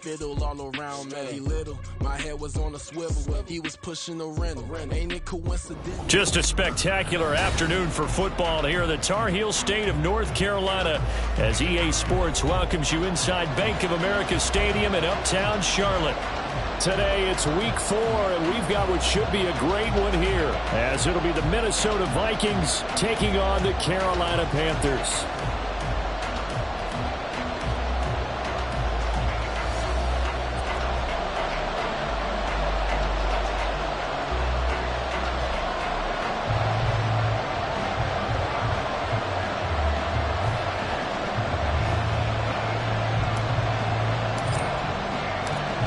Fiddle all around, man. He little. My head was on a swivel. He was pushing the rental. Ain't it coincidental? Just a spectacular afternoon for football here in the Tar Heel state of North Carolina as EA Sports welcomes you inside Bank of America Stadium in uptown Charlotte. Today it's week 4, and we've got what should be a great one here, as it'll be the Minnesota Vikings taking on the Carolina Panthers.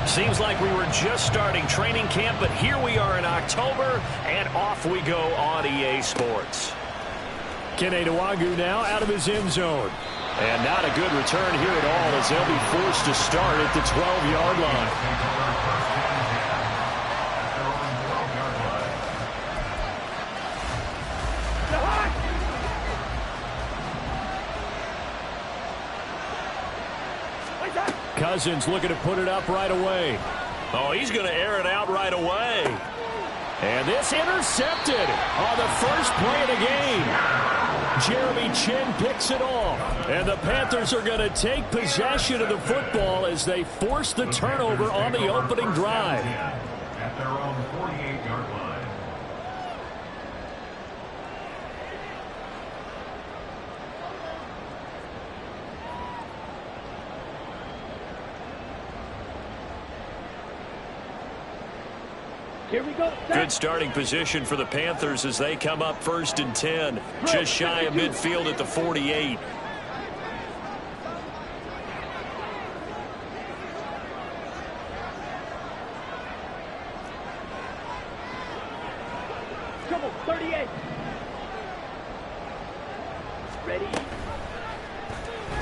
Seems like we were just starting training camp, but here we are in October, and off we go on EA Sports. Kene Nwangwu now out of his end zone. And not a good return here at all, as they'll be forced to start at the 12-yard line. Cousins looking to put it up right away. Oh, he's going to air it out right away. And this intercepted on the first play of the game. Jeremy Chin picks it off. And the Panthers are going to take possession of the football as they force the turnover on the opening drive. At their own 48-yard line. Here we go. Good starting position for the Panthers as they come up 1st and 10. Just shy of midfield at the 48. Come on, 38. Ready.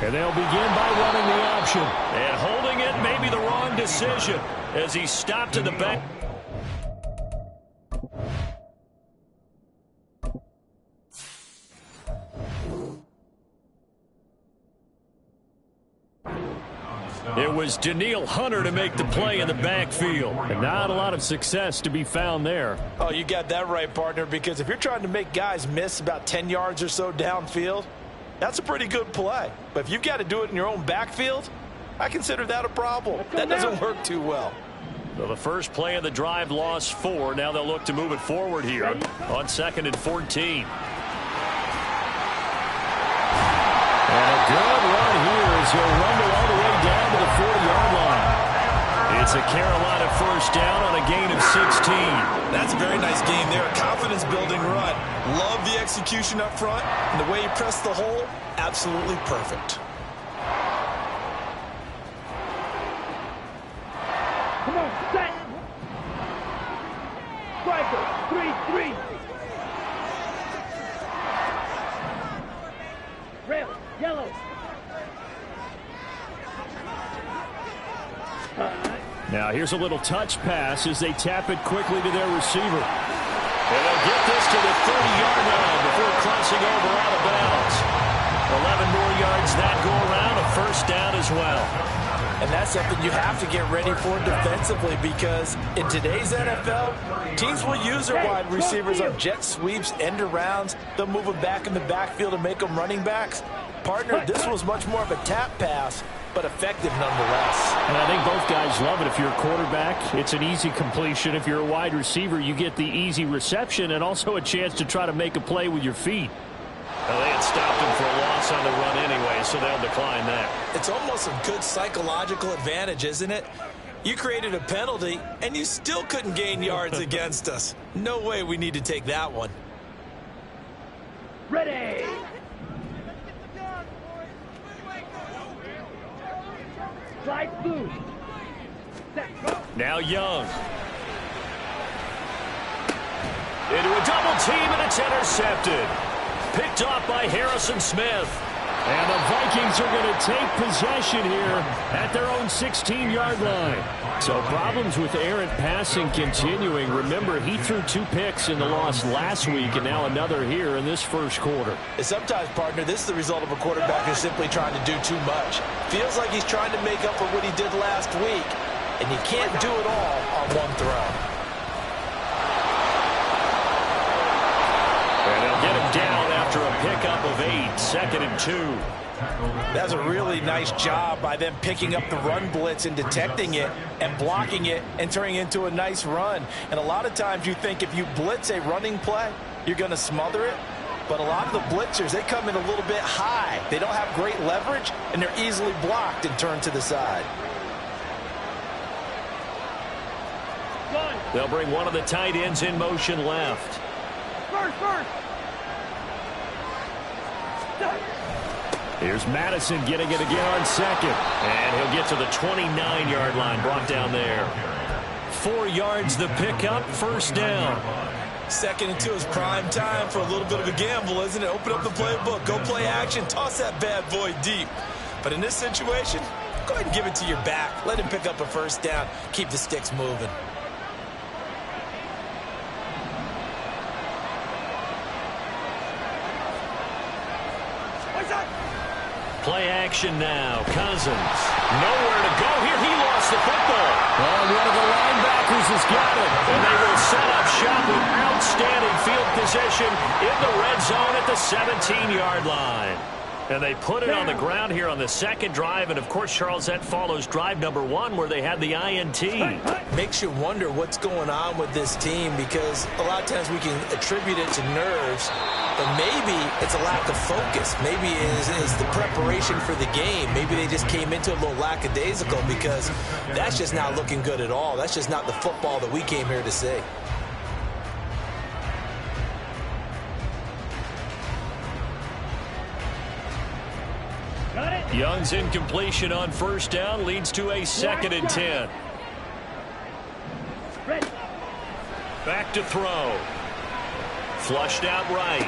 And they'll begin by running the option. And holding it may be the wrong decision as he stopped in the back. It was Danielle Hunter to make the play in the backfield. And not a lot of success to be found there. Oh, you got that right, partner, because if you're trying to make guys miss about 10 yards or so downfield, that's a pretty good play. But if you've got to do it in your own backfield, I consider that a problem. That doesn't work too well. So the first play of the drive lost 4. Now they'll look to move it forward here on 2nd and 14. And a good run here as he'll rumble all the way down to the 40-yard line. It's a Carolina first down on a gain of 16. That's a very nice game there. A confidence-building run. Love the execution up front. And the way you press the hole, absolutely perfect. Come on, set. Striker, 3-3. Rail, yellow. Now here's a little touch pass as they tap it quickly to their receiver. And they'll get this to the 30-yard line before crossing over out of bounds. 11 more yards that go around, a first down as well. And that's something you have to get ready for defensively, because in today's NFL, teams will use their wide receivers on jet sweeps, end arounds. They'll move them back in the backfield and make them running backs. Partner, this was much more of a tap pass, but effective nonetheless. And I think both guys love it. If you're a quarterback, it's an easy completion. If you're a wide receiver, you get the easy reception and also a chance to try to make a play with your feet. Well, they had stopped him for a loss on the run anyway, so they'll decline that. It's almost a good psychological advantage, isn't it? You created a penalty, and you still couldn't gain yards against us. No way we need to take that one. Ready. Slide through. Set, go. Now Young. Into a double team, and it's intercepted. Picked off by Harrison Smith. And the Vikings are going to take possession here at their own 16-yard line. So problems with errant passing continuing. Remember, he threw 2 picks in the loss last week, and now another here in this first quarter. And sometimes, partner, this is the result of a quarterback who's simply trying to do too much. Feels like he's trying to make up for what he did last week, and you can't do it all on one throw. And they'll get him down after a pickup of 8, 2nd and 2. That's a really nice job by them picking up the run blitz and detecting it and blocking it and turning it into a nice run. And a lot of times you think if you blitz a running play, you're going to smother it. But a lot of the blitzers, they come in a little bit high. They don't have great leverage, and they're easily blocked and turned to the side. They'll bring one of the tight ends in motion left. First. Here's Madison getting it again on 2nd. And he'll get to the 29-yard line, brought down there. 4 yards the pickup, 1st down. 2nd and 2 is prime time for a little bit of a gamble, isn't it? Open up the playbook, go play action, toss that bad boy deep. But in this situation, go ahead and give it to your back. Let him pick up a 1st down. Keep the sticks moving. Play action now. Cousins. Nowhere to go here. He lost the football. Oh, one of the linebackers has got it. And they will set up shop with outstanding field position in the red zone at the 17-yard line. And they put it on the ground here on the 2nd drive. And, of course, Charles, that follows drive number 1 where they had the INT. Makes you wonder what's going on with this team, because a lot of times we can attribute it to nerves, but maybe it's a lack of focus. Maybe it's the preparation for the game. Maybe they just came into it a little lackadaisical, because that's just not looking good at all. That's just not the football that we came here to see. Young's incompletion on 1st down leads to a 2nd and 10. Back to throw. Flushed out right.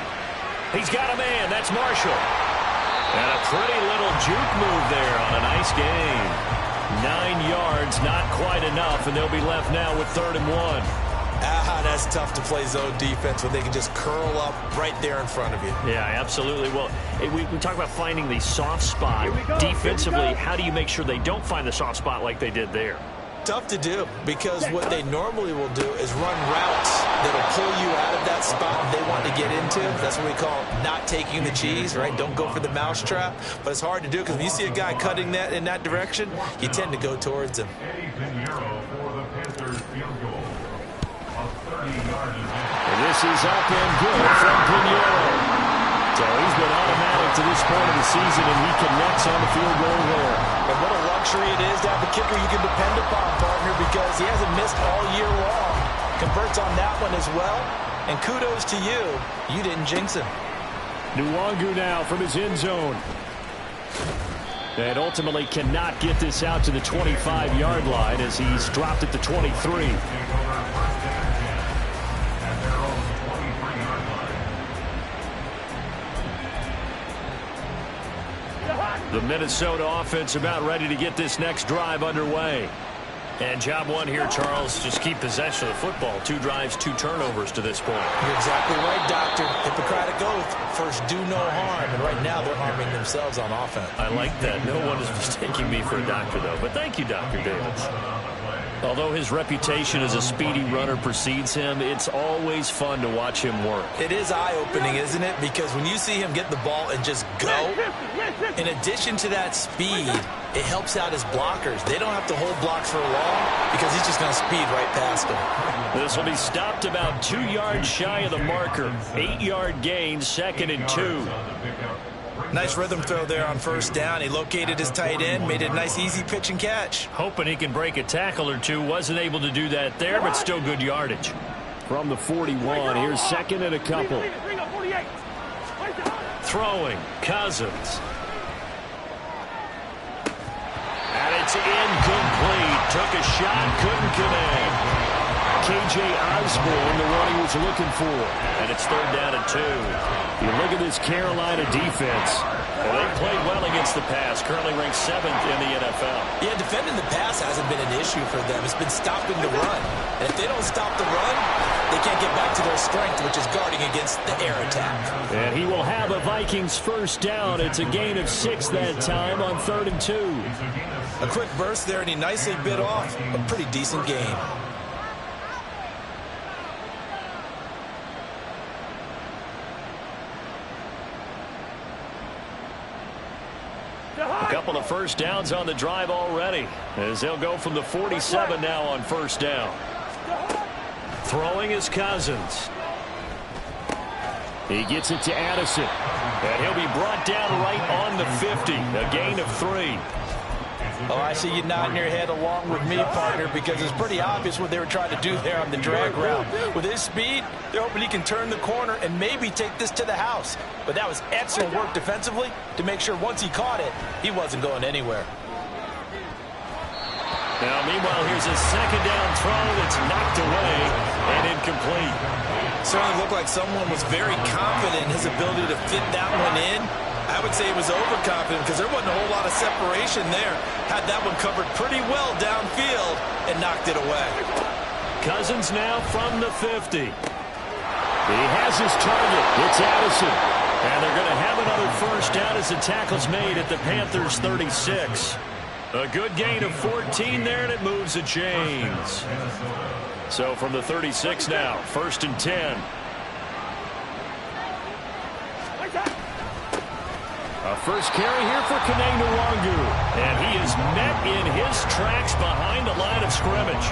He's got a man. That's Marshall. And a pretty little juke move there on a nice gain. 9 yards, not quite enough, and they'll be left now with 3rd and 1. That's tough to play zone defense when they can just curl up right there in front of you. Yeah, absolutely. Well, we talk about finding the soft spot defensively. How do you make sure they don't find the soft spot like they did there? Tough to do, because what they normally will do is run routes that'll pull you out of that spot they want to get into. That's what we call not taking the cheese, right? Don't go for the mousetrap. But it's hard to do, because when you see a guy cutting that in that direction, you tend to go towards him. And this is up and good from Pinheiro. So he's been automatic to this point of the season, and he connects on the field goal there. And what a luxury it is to have a kicker you can depend upon, partner, because he hasn't missed all year long. Converts on that one as well. And kudos to you. You didn't jinx him. Nwangu now from his end zone. And ultimately cannot get this out to the 25-yard line as he's dropped at the 23. The Minnesota offense about ready to get this next drive underway. And job 1 here, Charles, just keep possession of the football. 2 drives, 2 turnovers to this point. You're exactly right, Doctor. Hippocratic oath. First, do no harm. And right now, they're harming themselves on offense. I like that. No one is mistaking me for a doctor, though. But thank you, Dr. Davis. Although his reputation as a speedy runner precedes him, it's always fun to watch him work. It is eye-opening, isn't it? Because when you see him get the ball and just go, in addition to that speed, it helps out his blockers. They don't have to hold blocks for long because he's just going to speed right past them. This will be stopped about 2 yards shy of the marker. 8-yard gain, 2nd and 2. Nice rhythm throw there on 1st down. He located his tight end, made it a nice, easy pitch and catch. Hoping he can break a tackle or 2. Wasn't able to do that there, but still good yardage. From the 41, here's 2nd and a couple. Throwing, Cousins. And it's incomplete. Took a shot, couldn't connect. K.J. Osborne, the one he was looking for. And it's 3rd down and 2. You look at this Carolina defense. Well, they've played well against the pass, currently ranked 7th in the NFL. Yeah, defending the pass hasn't been an issue for them. It's been stopping the run. And if they don't stop the run, they can't get back to their strength, which is guarding against the air attack. And he will have a Vikings first down. It's a gain of 6 that time on 3rd and 2. A quick burst there, and he nicely bit off a pretty decent gain. A couple of first downs on the drive already, as they'll go from the 47 now on first down. Throwing is Cousins. He gets it to Addison, and he'll be brought down right on the 50, a gain of 3. Oh, I see you nodding your head along with me, partner, because it's pretty obvious what they were trying to do there on the drag route. With his speed, they're hoping he can turn the corner and maybe take this to the house. But that was excellent work defensively to make sure once he caught it, he wasn't going anywhere. Now, meanwhile, here's a second down throw that's knocked away and incomplete. Certainly looked like someone was very confident in his ability to fit that one in. I would say he was overconfident because there wasn't a whole lot of separation there. Had that one covered pretty well downfield and knocked it away. Cousins now from the 50. He has his target. It's Addison. And they're going to have another first down as the tackle's made at the Panthers' 36. A good gain of 14 there, and it moves the chains. So from the 36 now, 1st and 10. A first carry here for Kene Nwangu. And he is met in his tracks behind the line of scrimmage.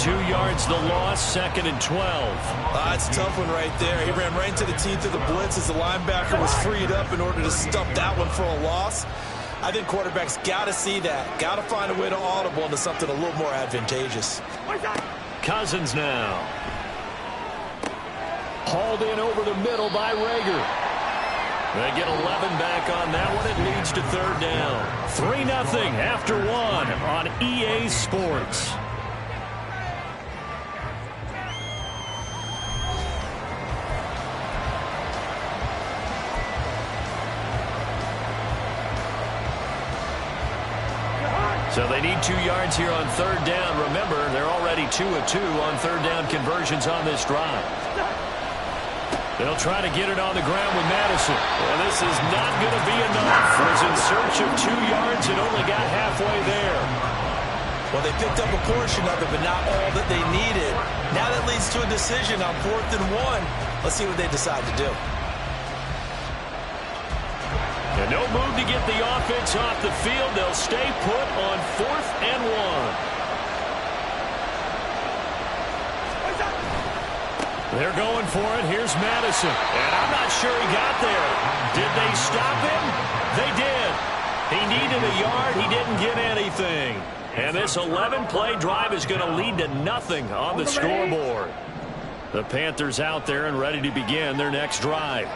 2 yards the loss, 2nd and 12. That's a tough one right there. He ran right into the teeth of the blitz as the linebacker was freed up in order to stop that one for a loss. I think quarterbacks got to see that. Got to find a way to audible into something a little more advantageous. Cousins now. Hauled in over the middle by Rager. They get 11 back on that one. It leads to 3rd down. 3-0 after 1 on EA Sports. So they need 2 yards here on 3rd down. Remember, they're already 2 of 2 on 3rd down conversions on this drive. They'll try to get it on the ground with Madison. And this is not going to be enough. Was in search of 2 yards and only got halfway there. Well, they picked up a portion of it, but not all that they needed. Now that leads to a decision on 4th and 1. Let's see what they decide to do. And no move to get the offense off the field. They'll stay put on 4th and 1. They're going for it. Here's Madison. And I'm not sure he got there. Did they stop him? They did. He needed a yard. He didn't get anything. And this 11-play drive is going to lead to nothing on the scoreboard. The Panthers out there and ready to begin their next drive.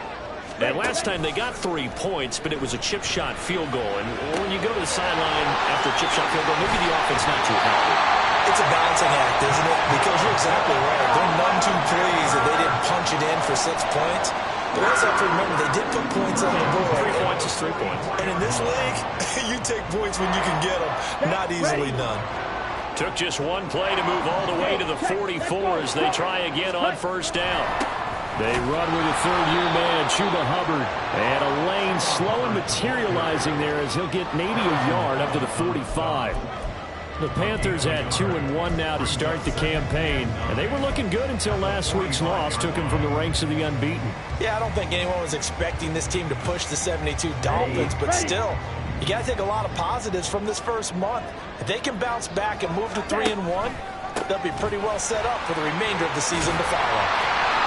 And last time they got 3 points, but it was a chip shot field goal. And when you go to the sideline after a chip shot field goal, maybe the offense not too happy. It's a balancing act, isn't it? Because you're exactly right. They're none too pleased that they didn't punch it in for 6 points. But also have to remember, they did put points on the board. 3 points is 3 points. And in this league, you take points when you can get them. Not easily done. Took just 1 play to move all the way to the 44 as they try again on 1st down. They run with a 3rd-year man, Chuba Hubbard. And a lane slow and materializing there as he'll get maybe a yard up to the 45. The Panthers had 2-1 now to start the campaign, and they were looking good until last week's loss took them from the ranks of the unbeaten. Yeah, I don't think anyone was expecting this team to push the 72 Dolphins, but still, you got to take a lot of positives from this first month. If they can bounce back and move to 3-1, they'll be pretty well set up for the remainder of the season to follow.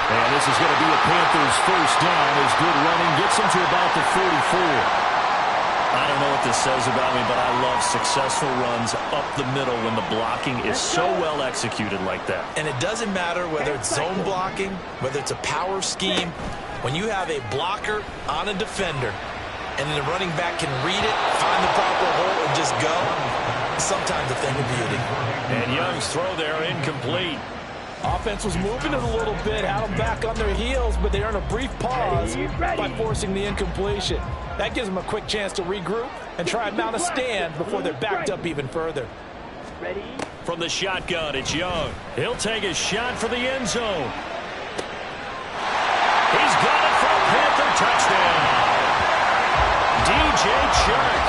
And this is going to be a Panthers first down as good running gets them to about the 44. I don't know what this says about me, but I love successful runs up the middle when the blocking is so well executed like that. And it doesn't matter whether it's zone blocking, whether it's a power scheme. When you have a blocker on a defender, and then the running back can read it, find the proper hole, and just go, sometimes a thing of beauty. And Young's throw there incomplete. Offense was moving it a little bit, had them back on their heels, but they earned a brief pause by forcing the incompletion. That gives them a quick chance to regroup and try and mount a stand before they're backed up even further. Ready? From the shotgun, it's Young. He'll take a shot for the end zone. He's got it for a Panther touchdown. DJ Chark,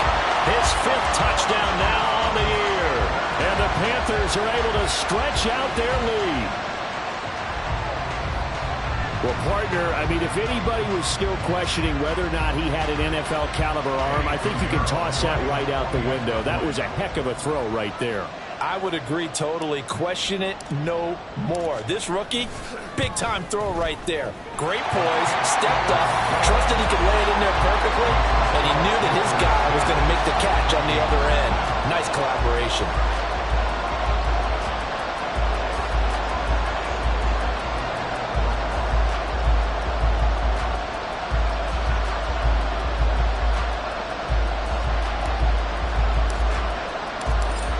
his 5th touchdown now on the year. And the Panthers are able to stretch out their lead. Well, partner, I mean, if anybody was still questioning whether or not he had an NFL caliber arm, I think you can toss that right out the window. That was a heck of a throw right there. I would agree totally. Question it no more. This rookie, big-time throw right there. Great poise, stepped up, trusted he could lay it in there perfectly, and he knew that his guy was going to make the catch on the other end. Nice collaboration.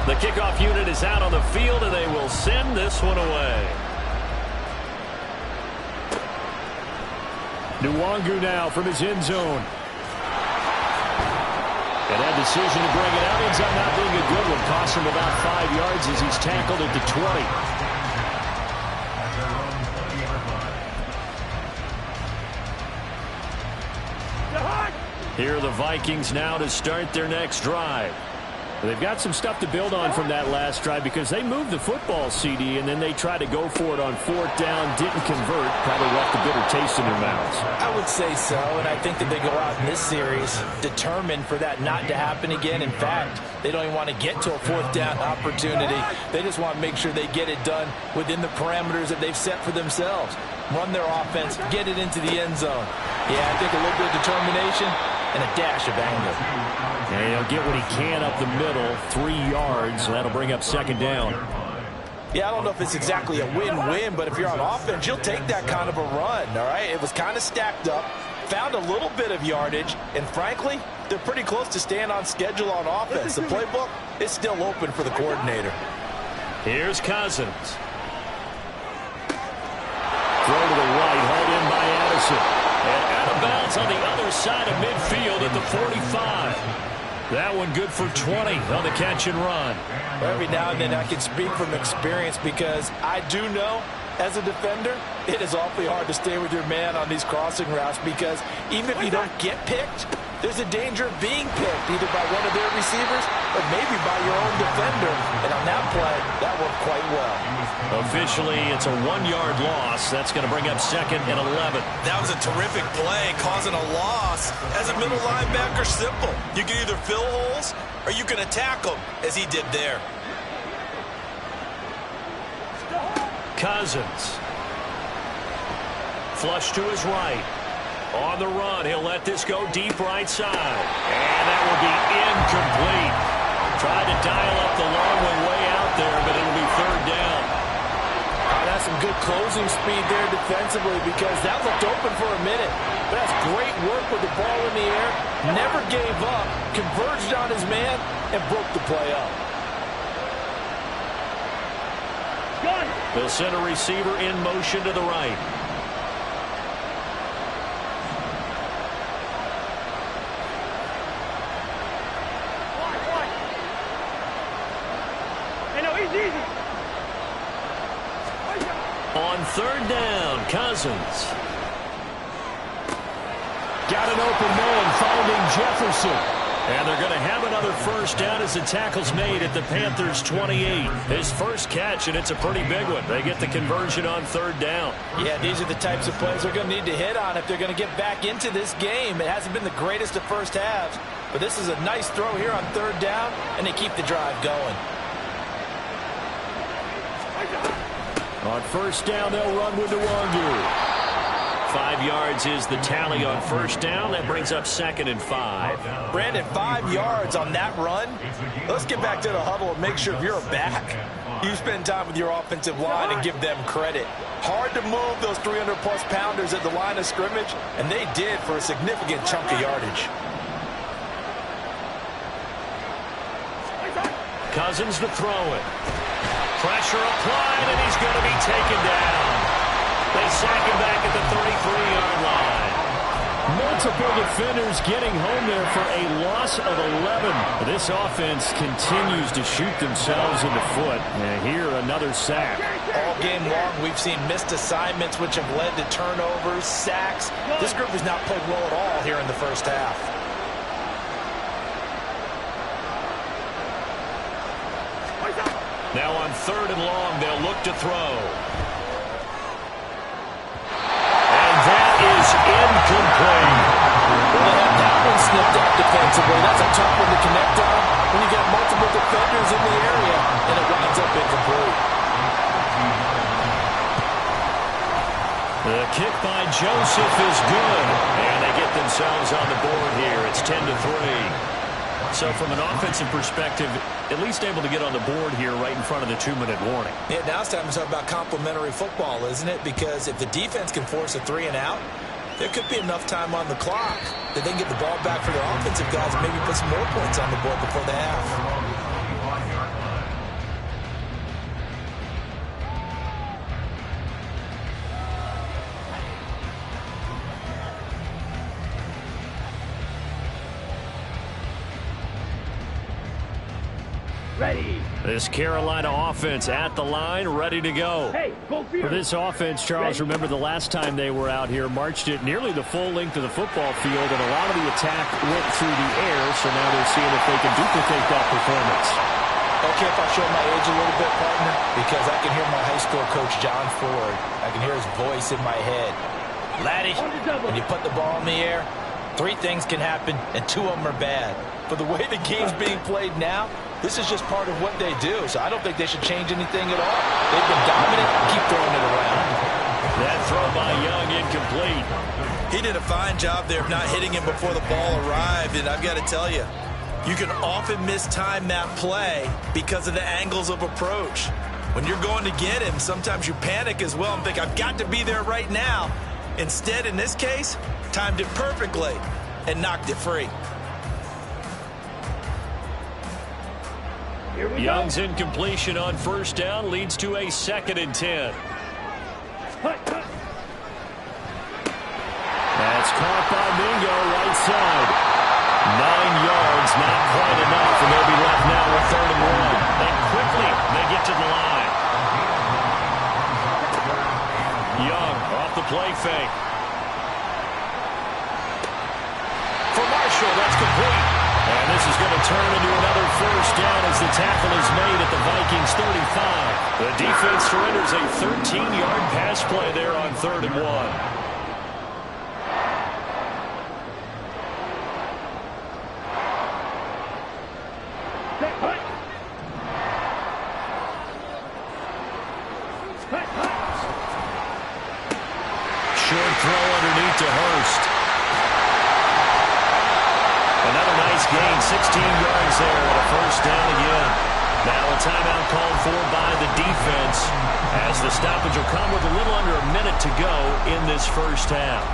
The kickoff unit is out on the field, and they will send this one away. Nwangu now from his end zone. And that decision to bring it out ends up not being a good one. Costs him about 5 yards as he's tackled at the 20. Here are the Vikings now to start their next drive. They've got some stuff to build on from that last drive because they moved the football, CD, and then they tried to go for it on 4th down, didn't convert, probably left a bitter taste in their mouths. I would say so, and I think that they go out in this series determined for that not to happen again. In fact, they don't even want to get to a 4th down opportunity. They just want to make sure they get it done within the parameters that they've set for themselves. Run their offense, get it into the end zone. Yeah, I think a little bit of determination and a dash of anger. And he'll get what he can up the middle, 3 yards. That'll bring up 2nd down. Yeah, I don't know if it's exactly a win-win, but if you're on offense, you'll take that kind of a run, all right? It was kind of stacked up, found a little bit of yardage, and frankly, they're pretty close to staying on schedule on offense. The playbook is still open for the coordinator. Here's Cousins. Throw to the right, hauled in by Addison. And out of bounds on the other side of midfield at the 45. That one good for 20 on the catch and run. Every now and then I can speak from experience because I do know as a defender, it is awfully hard to stay with your man on these crossing routes because even if you don't get picked, there's a danger of being picked either by one of their receivers or maybe by your own defender. And on that play, that worked quite well. Officially, it's a 1-yard loss. That's going to bring up 2nd and 11. That was a terrific play, causing a loss. As a middle linebacker, simple. You can either fill holes or you can attack them, as he did there. Cousins. Flush to his right. On the run, he'll let this go deep right side. And that will be incomplete. Tried to dial up the long way out there, but it'll be 3rd down. That's some good closing speed there defensively because that looked open for a minute. But that's great work with the ball in the air. Never gave up, converged on his man, and broke the play up. They'll send a receiver in motion to the right. On 3rd down, Cousins. Got an open man, finding Jefferson. And they're going to have another 1st down as the tackle's made at the Panthers' 28. His first catch, and it's a pretty big one. They get the conversion on 3rd down. Yeah, these are the types of plays they're going to need to hit on if they're going to get back into this game. It hasn't been the greatest of first halves, but this is a nice throw here on 3rd down, and they keep the drive going. On 1st down, they'll run with Nwangu. 5 yards is the tally on 1st down. That brings up 2nd and 5. Brandon, 5 yards on that run. Let's get back to the huddle and make sure if you're a back, you spend time with your offensive line and give them credit. Hard to move those 300-plus pounders at the line of scrimmage, and they did for a significant chunk of yardage. Cousins to throw it. Pressure applied, and he's going to be taken down. They sack him back at the 33-yard line. Multiple defenders getting home there for a loss of 11. This offense continues to shoot themselves in the foot. And here, another sack. All game long, we've seen missed assignments, which have led to turnovers, sacks. This group has not played well at all here in the first half. Now on 3rd and long, they'll look to throw. And that is incomplete. Well, they have that one snipped out defensively. That's a tough one to connect on when you got multiple defenders in the area, and it winds up incomplete. The kick by Joseph is good, and they get themselves on the board here. It's 10-3. So from an offensive perspective, at least able to get on the board here right in front of the 2-minute warning. Yeah, now it's time to talk about complementary football, isn't it? Because if the defense can force a 3-and-out, there could be enough time on the clock that they can get the ball back for their offensive guys and maybe put some more points on the board before the half. Ready. This Carolina offense at the line, ready to go. Hey, go For this offense, Charles, remember the last time they were out here, marched it nearly the full length of the football field, and a lot of the attack went through the air, so now they're seeing if they can duplicate that performance. Okay, if I show my age a little bit, partner, because I can hear my high school coach, John Ford. I can hear his voice in my head. Laddie, when you put the ball in the air, 3 things can happen, and 2 of them are bad. But the way the game's being played now, this is just part of what they do, so I don't think they should change anything at all. They've been dominant. Keep throwing it around. That throw by Young incomplete. He did a fine job there of not hitting him before the ball arrived, and I've got to tell you, you can often mistime that play because of the angles of approach. When you're going to get him, sometimes you panic as well and think, I've got to be there right now. Instead, in this case, timed it perfectly and knocked it free. Young's incompletion on 1st down leads to a 2nd and 10. That's caught by Mingo, right side. 9 yards, not quite enough, and they'll be left now with 3rd and 1. And quickly, they get to the line. Young off the play fake. For Marshall, that's complete. And this is going to turn into another 1st down as the tackle is made at the Vikings 35. The defense surrenders a 13-yard pass play there on 3rd and 1. Short throw underneath to Hurst. Another nice gain, 16 yards there, and a 1st down again. Now a timeout called for by the defense as the stoppage will come with a little under a minute to go in this 1st half.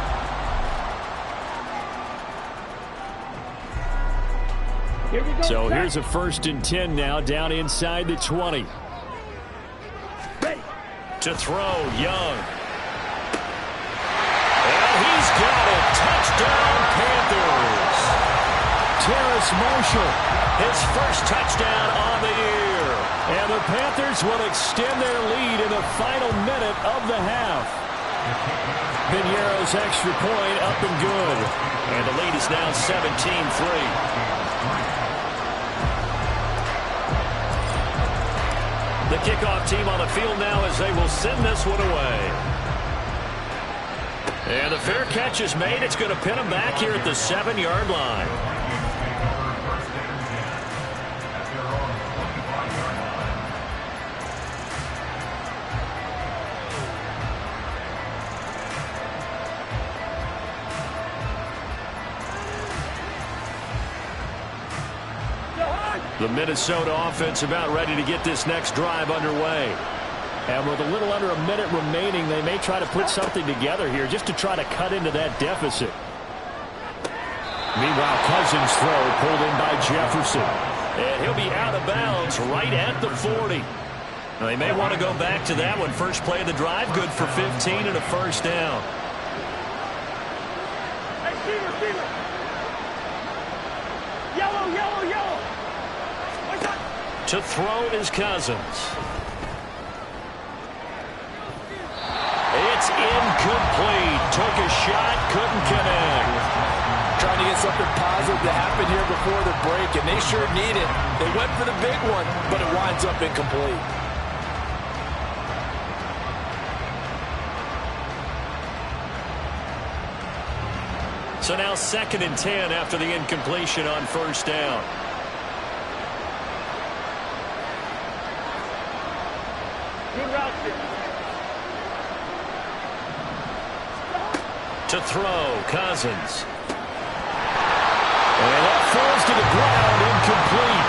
Here we go. So here's a 1st and 10 now, down inside the 20. Ready. To throw, Young. And he's got it. Touchdown, Panthers. Terrace Marshall, his 1st touchdown on the year. And the Panthers will extend their lead in the final minute of the half. Piñeiro's extra point up and good. And the lead is now 17-3. The kickoff team on the field now as they will send this one away. And the fair catch is made. It's going to pin them back here at the 7-yard line. The Minnesota offense about ready to get this next drive underway. And with a little under a minute remaining, they may try to put something together here just to try to cut into that deficit. Meanwhile, Cousins' throw pulled in by Jefferson. And he'll be out of bounds right at the 40. They may want to go back to that one. First play of the drive, good for 15 and a first down. Receiver. Yellow. To throw is Cousins. It's incomplete. Took a shot, couldn't connect. Trying to get something positive to happen here before the break, and they sure need it. They went for the big one, but it winds up incomplete. So now 2nd and 10 after the incompletion on first down. Good route here. To throw, Cousins. And that falls to the ground, incomplete.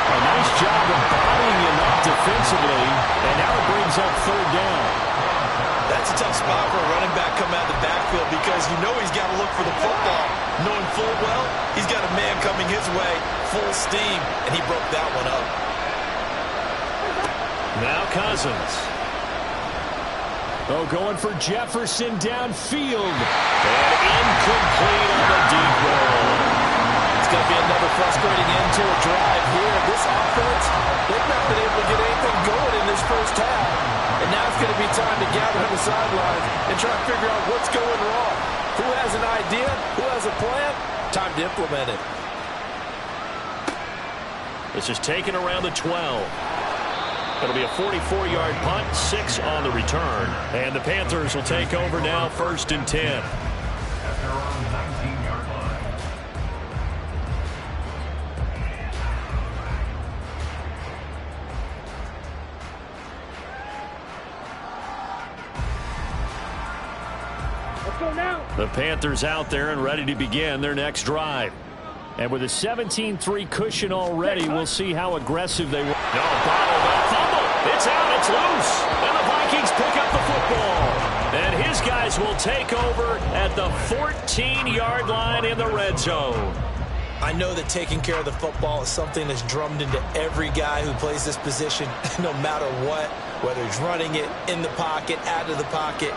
A nice job of bodying him up defensively, and now it brings up 3rd down. That's a tough spot for a running back coming out of the backfield because you know he's got to look for the football. Knowing full well, he's got a man coming his way, full steam, and he broke that one up. Now Cousins. Oh, going for Jefferson downfield. And incomplete on the deep ball. It's going to be another frustrating end to a drive here. This offense, they've not been able to get anything going in this first half. And now it's going to be time to gather on the sidelines and try to figure out what's going wrong. Who has an idea? Who has a plan? Time to implement it. This is taken around the 12. It'll be a 44-yard punt, 6 on the return. And the Panthers will take over now, 1st and 10. At their own 19-yard line. Let's go now. The Panthers out there and ready to begin their next drive. And with a 17-3 cushion already, we'll see how aggressive they will. No, bottled up fumble. It's out, it's loose. And the Vikings pick up the football. And his guys will take over at the 14-yard line in the red zone. I know that taking care of the football is something that's drummed into every guy who plays this position, no matter what, whether he's running it, in the pocket, out of the pocket.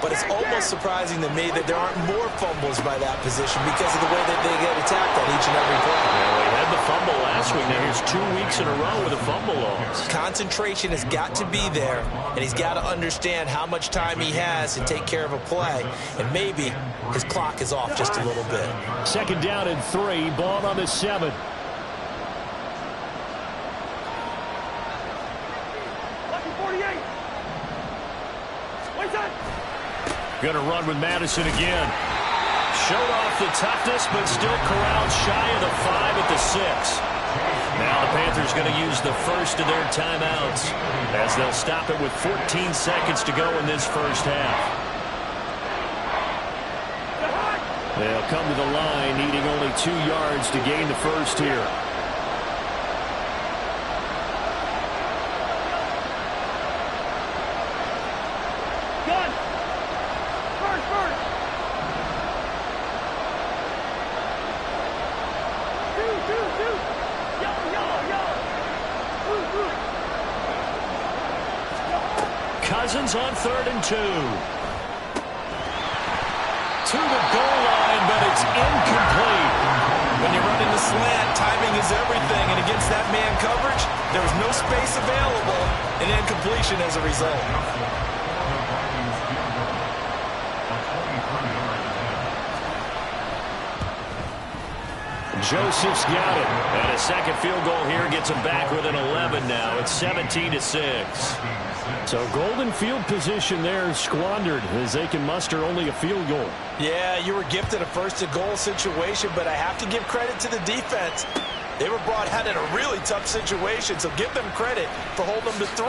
But it's almost surprising to me that there aren't more fumbles by that position because of the way that they get attacked on each and every play. Well, he had the fumble last week. Now here's 2 weeks in a row with a fumble loss. Concentration has got to be there, and he's got to understand how much time he has to take care of a play, and maybe his clock is off just a little bit. 2nd down and 3, ball on the 7. Lucky 48. Wait that. Going to run with Madison again. Showed off the toughness, but still corralled shy of the 5 at the 6. Now the Panthers going to use the first of their timeouts as they'll stop it with 14 seconds to go in this first half. They'll come to the line needing only 2 yards to gain the first here. Cousins on 3rd and 2. To the goal line, but it's incomplete. When you're running the slant, timing is everything, and against that man coverage, there's no space available, and incompletion as a result. Joseph's got it. And a second field goal here gets him back within 11 now. It's 17-6. So golden field position there squandered as they can muster only a field goal. Yeah, you were gifted a 1st and goal situation, but I have to give credit to the defense. They were brought out in a really tough situation, so give them credit for holding them to 3.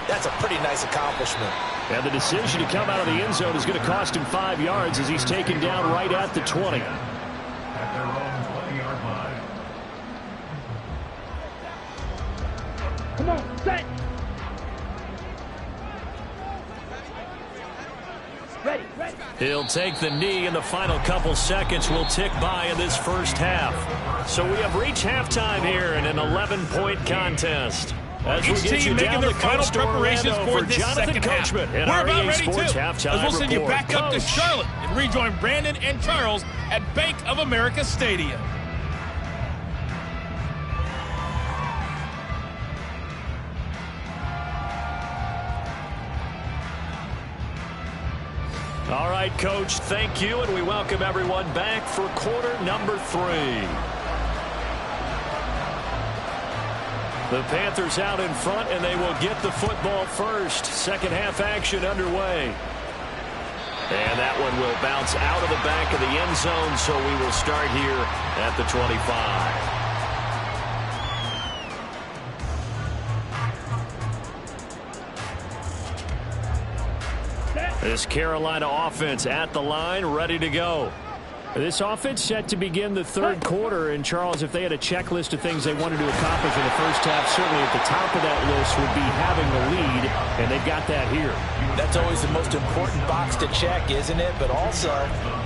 That's a pretty nice accomplishment. And the decision to come out of the end zone is going to cost him 5 yards as he's taken down right at the 20. At their own 20-yard line. Come on, set. Ready. He'll take the knee, and the final couple seconds will tick by in this first half. So we have reached halftime here in an 11-point contest. As Each team making their final preparations for this second half. We're about ready, too. As we'll send you back up to Charlotte and rejoin Brandon and Charles at Bank of America Stadium. All right, Coach, thank you, and we welcome everyone back for quarter number 3. The Panthers out in front, and they will get the football first. Second half action underway. And that one will bounce out of the back of the end zone, so we will start here at the 25. This Carolina offense at the line, ready to go. This offense set to begin the third quarter, and Charles, if they had a checklist of things they wanted to accomplish in the first half, certainly at the top of that list would be having the lead, and they've got that here. That's always the most important box to check, isn't it? But also,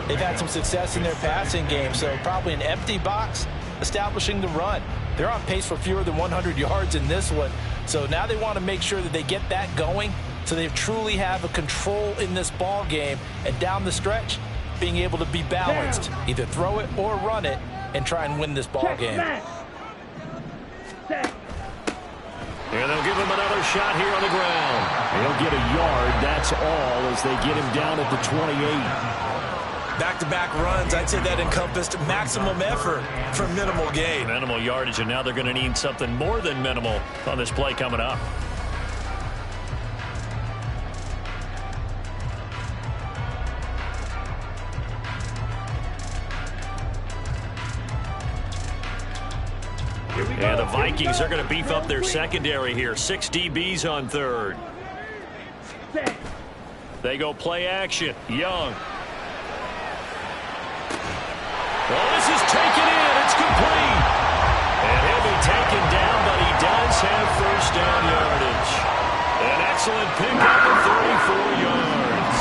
they've had some success in their passing game, so probably an empty box establishing the run. They're on pace for fewer than 100 yards in this one, so now they want to make sure that they get that going so they truly have a control in this ball game, and down the stretch, being able to be balanced, either throw it or run it, and try and win this ball game. And they'll give him another shot here on the ground. He'll get a yard, that's all, as they get him down at the 28. Back-to-back runs, I'd say that encompassed maximum effort for minimal gain. Minimal yardage, and now they're going to need something more than minimal on this play coming up. And the Vikings are going to beef up their secondary here. 6 DBs on third. They go play action. Young. Well, this is taken in. It's complete. And he'll be taken down, but he does have first down yardage. An excellent pickup of 34 yards.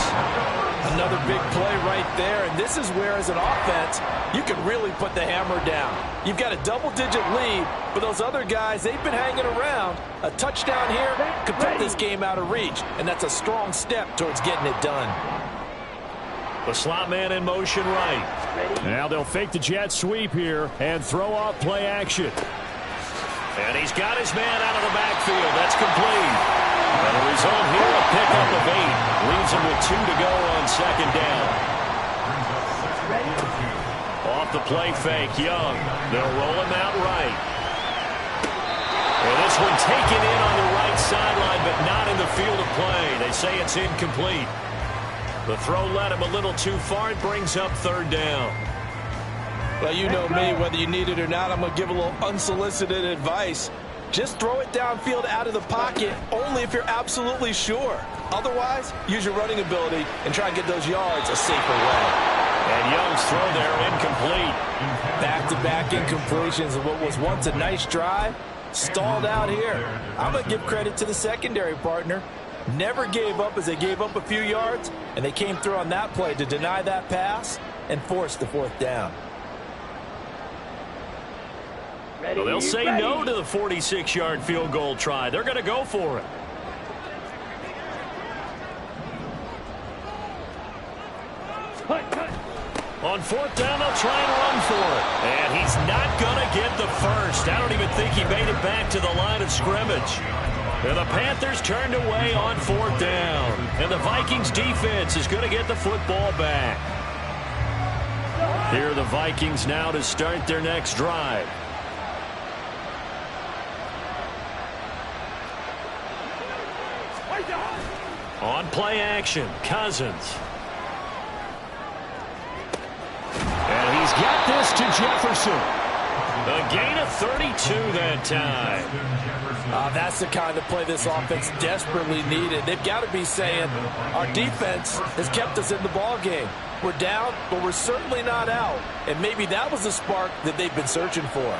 Another big play right there, and this is where, as an offense, you can really put the hammer down. You've got a double-digit lead, but those other guys, they've been hanging around. A touchdown here could put this game out of reach, and that's a strong step towards getting it done. The slot man in motion right. Now they'll fake the jet sweep here and throw off play action. And he's got his man out of the backfield. That's complete. And the result here, a pickup of 8. Leaves him with 2 to go on second down. Off the play fake, Young. They'll roll him out right. And this one taken in on the right sideline, but not in the field of play. They say it's incomplete. The throw led him a little too far. It brings up third down. Well, you know me, whether you need it or not, I'm going to give a little unsolicited advice. Just throw it downfield out of the pocket only if you're absolutely sure. Otherwise, use your running ability and try and get those yards a safer way. And Young's throw there incomplete. Back-to-back incompletions of what was once a nice drive, stalled out here. I'm going to give credit to the secondary partner. Never gave up as they gave up a few yards, and they came through on that play to deny that pass and force the fourth down. Well, they'll say no to the 46-yard field goal try. They're going to go for it. On fourth down, they'll try and run for it. And he's not going to get the first. I don't even think he made it back to the line of scrimmage. And the Panthers turned away on fourth down. And the Vikings defense is going to get the football back. Here are the Vikings now to start their next drive. On play action, Cousins. And he's got this to Jefferson. A gain of 32 that time. That's the kind of play this offense desperately needed. They've got to be saying, our defense has kept us in the ball game. We're down, but we're certainly not out. And maybe that was the spark that they've been searching for.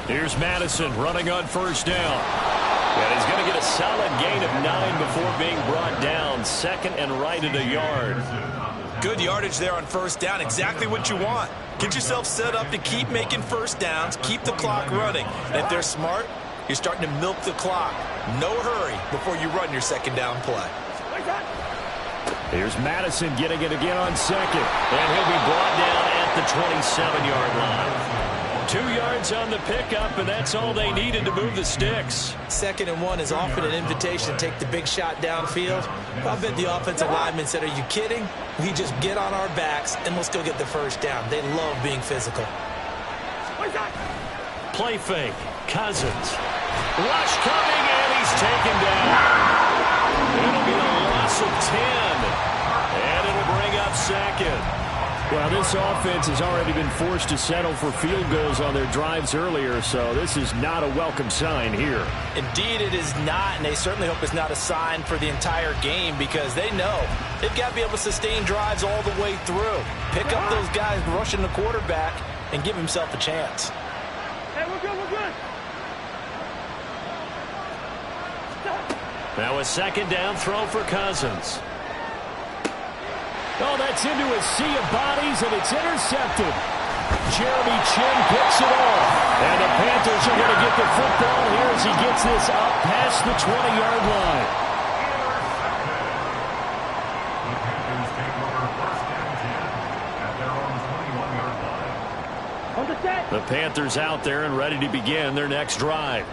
Here's Madison running on first down. And he's going to get a solid gain of 9 before being brought down. Second and right at a yard. Good yardage there on first down. Exactly what you want. Get yourself set up to keep making first downs, keep the clock running. And if they're smart, you're starting to milk the clock. No hurry before you run your second down play. Here's Madison getting it again on second. And he'll be brought down at the 27-yard line. 2 yards on the pickup, and that's all they needed to move the sticks. 2nd and 1 is often an invitation to take the big shot downfield. I bet the offensive lineman said, are you kidding? We just get on our backs, and let's go get the first down. They love being physical. Play fake. Cousins. Rush coming, and he's taken down. It'll be a loss of 10, and it'll bring up second. Well, this offense has already been forced to settle for field goals on their drives earlier, so this is not a welcome sign here. Indeed, it is not, and they certainly hope it's not a sign for the entire game because they know they've got to be able to sustain drives all the way through. Pick up those guys rushing the quarterback and give himself a chance. Hey, we're good, we're good. Now a second down throw for Cousins. Oh, that's into a sea of bodies, and it's intercepted. Jeremy Chin picks it off. And the Panthers are going to get the football here as he gets this up past the 20-yard line. The Panthers take over first and 10 at their own 21-yard line. On the set. The Panthers out there and ready to begin their next drive.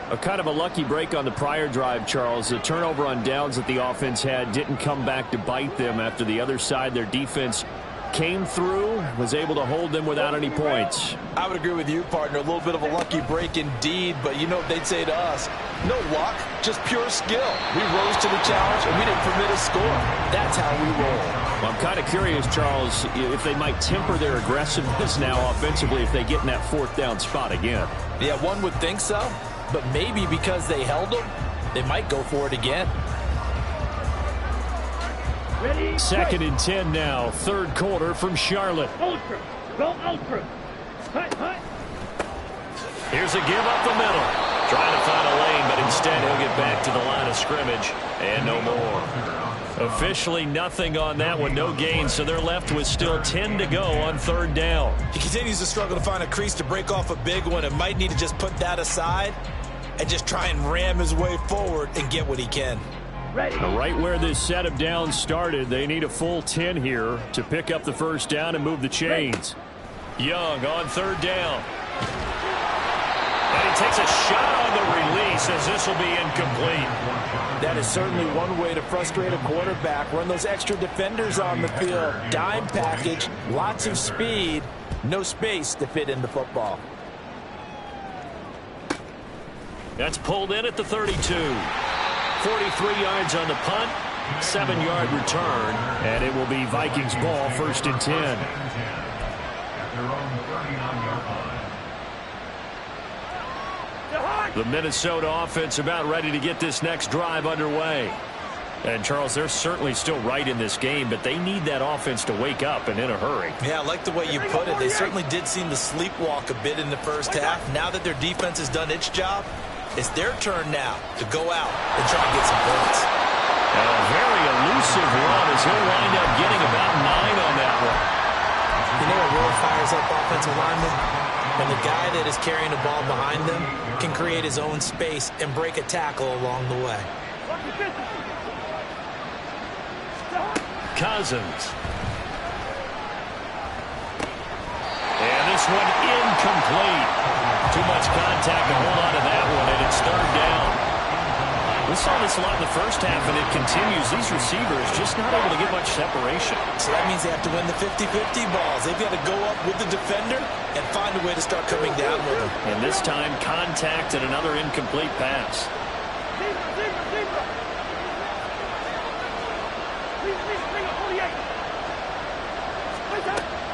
A kind of a lucky break on the prior drive, Charles. The turnover on downs that the offense had didn't come back to bite them after the other side. Their defense came through, was able to hold them without any points. I would agree with you, partner. A little bit of a lucky break indeed, but you know what they'd say to us? No luck, just pure skill. We rose to the challenge, and we didn't permit a score. That's how we roll. Well, I'm kind of curious, Charles, if they might temper their aggressiveness now offensively if they get in that fourth down spot again. Yeah, one would think so. But maybe because they held them, they might go for it again. Ready? 2nd and 10 now, 3rd quarter from Charlotte. Ultra. Go ultra. Hut, hut. Here's a give up the middle. Trying to find a lane, but instead he'll get back to the line of scrimmage. And no more. Officially nothing on that one, no gain, so they're left with still 10 to go on 3rd down. He continues to struggle to find a crease to break off a big one and might need to just put that aside and just try and ram his way forward and get what he can. Ready. Right where this set of downs started, they need a full 10 here to pick up the first down and move the chains. Young on 3rd down. And he takes a shot on the release as this will be incomplete. That is certainly one way to frustrate a quarterback. Run those extra defenders on the field. Dime package, lots of speed, no space to fit in the football. That's pulled in at the 32. 43 yards on the punt, 7-yard return, and it will be Vikings ball, 1st and 10. At their own 39-yard line. The Minnesota offense about ready to get this next drive underway. And, Charles, they're certainly still right in this game, but they need that offense to wake up and in a hurry. Yeah, I like the way you put it. They certainly did seem to sleepwalk a bit in the first half. Now that their defense has done its job, it's their turn now to go out and try and get some points. And a very elusive run as he'll wind up getting about 9 on that one. You know what really fires up offensive linemen? When the guy that is carrying the ball behind them can create his own space and break a tackle along the way. Cousins. And this one incomplete. Too much contact to hold on to that one, and it's 3rd down. We saw this a lot in the first half, and it continues. These receivers just not able to get much separation. So that means they have to win the 50-50 balls. They've got to go up with the defender and find a way to start coming down with him. And this time, contact and another incomplete pass.